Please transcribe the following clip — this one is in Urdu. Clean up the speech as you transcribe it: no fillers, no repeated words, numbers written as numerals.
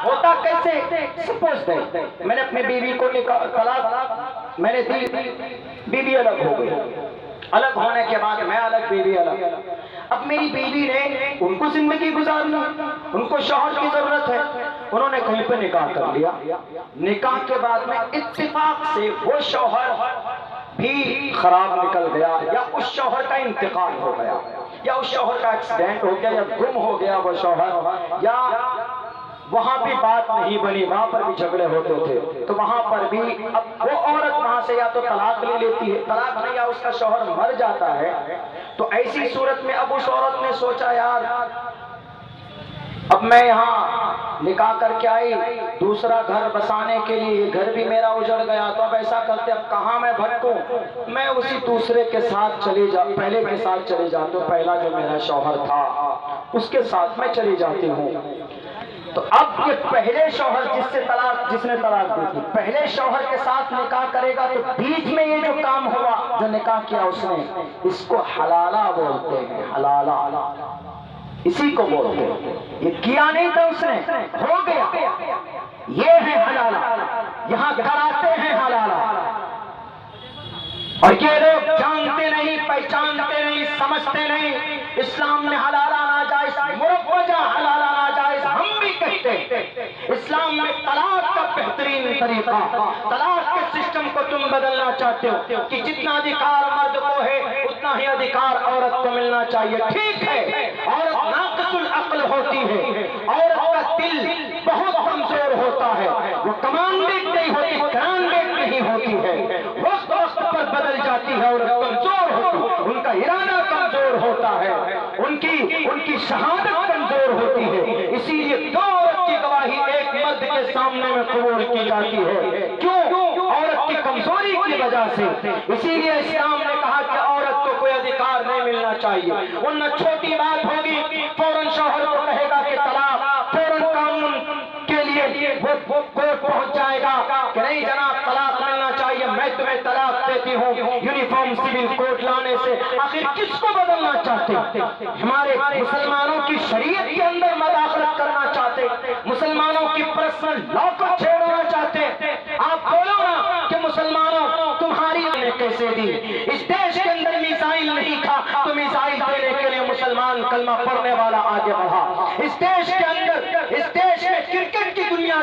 ہوتا کیسے؟ سپوز میں نے اپنی بیوی کو طلاق میں نے دی، بیوی الگ ہو گئی، الگ ہونے کے بعد میں الگ، بیوی الگ۔ اب میری بیوی نے ان کو زندگی گزارنا، ان کو شوہر کی ضرورت ہے، انہوں نے کہیں پہ نکاح کر لیا، نکاح کے بعد میں اتفاق سے وہ شوہر بھی خراب نکل گیا، یا اس شوہر کا انتقال ہو گیا، یا اس شوہر کا ایکسیڈنٹ ہو گیا، یا گم ہو گیا وہ شوہر، یا وہاں بھی بات نہیں بنی، وہاں پر بھی جھگڑے ہوتے تھے، تو وہاں پر بھی اب وہ عورت وہاں سے یا تو طلاق لے لیتی ہے، طلاق نہیں، یا اس کا شوہر مر جاتا ہے، تو ایسی صورت میں اب اس عورت نے سوچا یار اب میں یہاں نکاح کر کے آئی دوسرا گھر بسانے کے لیے، گھر بھی میرا اجڑ گیا، تو اب ایسا کرتے اب کہاں میں بھٹکوں، میں اسی دوسرے کے ساتھ پہلے کے ساتھ چلی جاتی ہوں، پہلا جو میرا شوہر تھا اس کے ساتھ میں چلی جاتی ہوں۔ تو اب یہ پہلے شوہر جس نے طلاق دی تھی، پہلے شوہر کے ساتھ نکاح کرے گا، تو بیچ میں یہ جو کام ہوا جو نکاح کیا اس نے، اس کو حلالہ بولتے ہیں، حلالہ اسی کو بولتے ہیں، یہ کیا نہیں تھا اس نے، ہو گیا، یہ ہے حلالہ، یہاں کراتے ہیں حلالہ، اور یہ لوگ جانتے نہیں، پہچانتے نہیں، سمجھتے نہیں، اسلام میں حلالہ ناجائز، مروجہ حلالہ ناجائز ہم بھی کہتے ہیں۔ اسلام میں طلاق کا بہترین طریقہ، طلاق کے سسٹم کو تم بدلنا چاہتے ہو کہ جتنا ادھیکار مرد کو ہے اتنا ہی ادھیکار عورت کو ملنا چاہیے، ٹھیک ہے، عورت ناقص العقل ہوتی ہے، عورت کا دل بہت کمزور ہوتا ہے، وہ کمانڈیٹ نہیں ہوتی، گرانڈیٹ نہیں ہوتی ہے، وقت پر بدل جاتی ہے اور کمزور ہوتی ہے، ان کا ارادہ کمزور ہوتا ہے، ان کی شہادت کمزور ہوتی ہے، اسی لیے دو عورت کی گواہی ایک مرد کے سامنے میں قبول کی جاتی ہے، کیوں؟ عورت کی کمزوری کی وجہ سے، اسی لیے اسلام نے کہا کہ عورت کو کوئی ادھیکار نہیں ملنا چاہیے، ورنہ چھوٹی بات ہوگی فوراً شوہر کو کہے گا کہ طلاق، فوراً قانون کے لیے وہ کورٹ پہنچ جائے گا کہ نہیں جناب طلاق ملنا چاہیے، میں تمہیں طلاق دیتی ہوں، یونیفارم سول کوڈ لانے سے آخر کس کو بدلنا چاہتے؟ ہمارے مسلمانوں کی شریعت کے اندر مداخلت کرنا چاہتے، مسلمانوں کی پرسنل لا کو چھیڑنا چاہتے، آپ بولو نا کہ مسلمانوں تمہاری نے کیسے دی، اس دیش کے اندر میزائل نہیں تھا تو میزائل دینے کے لیے مسلمان کلمہ پڑھنے والا آگے بڑھا، اس دیش کے اندر، اس دیش میں کرکٹ کی دنیا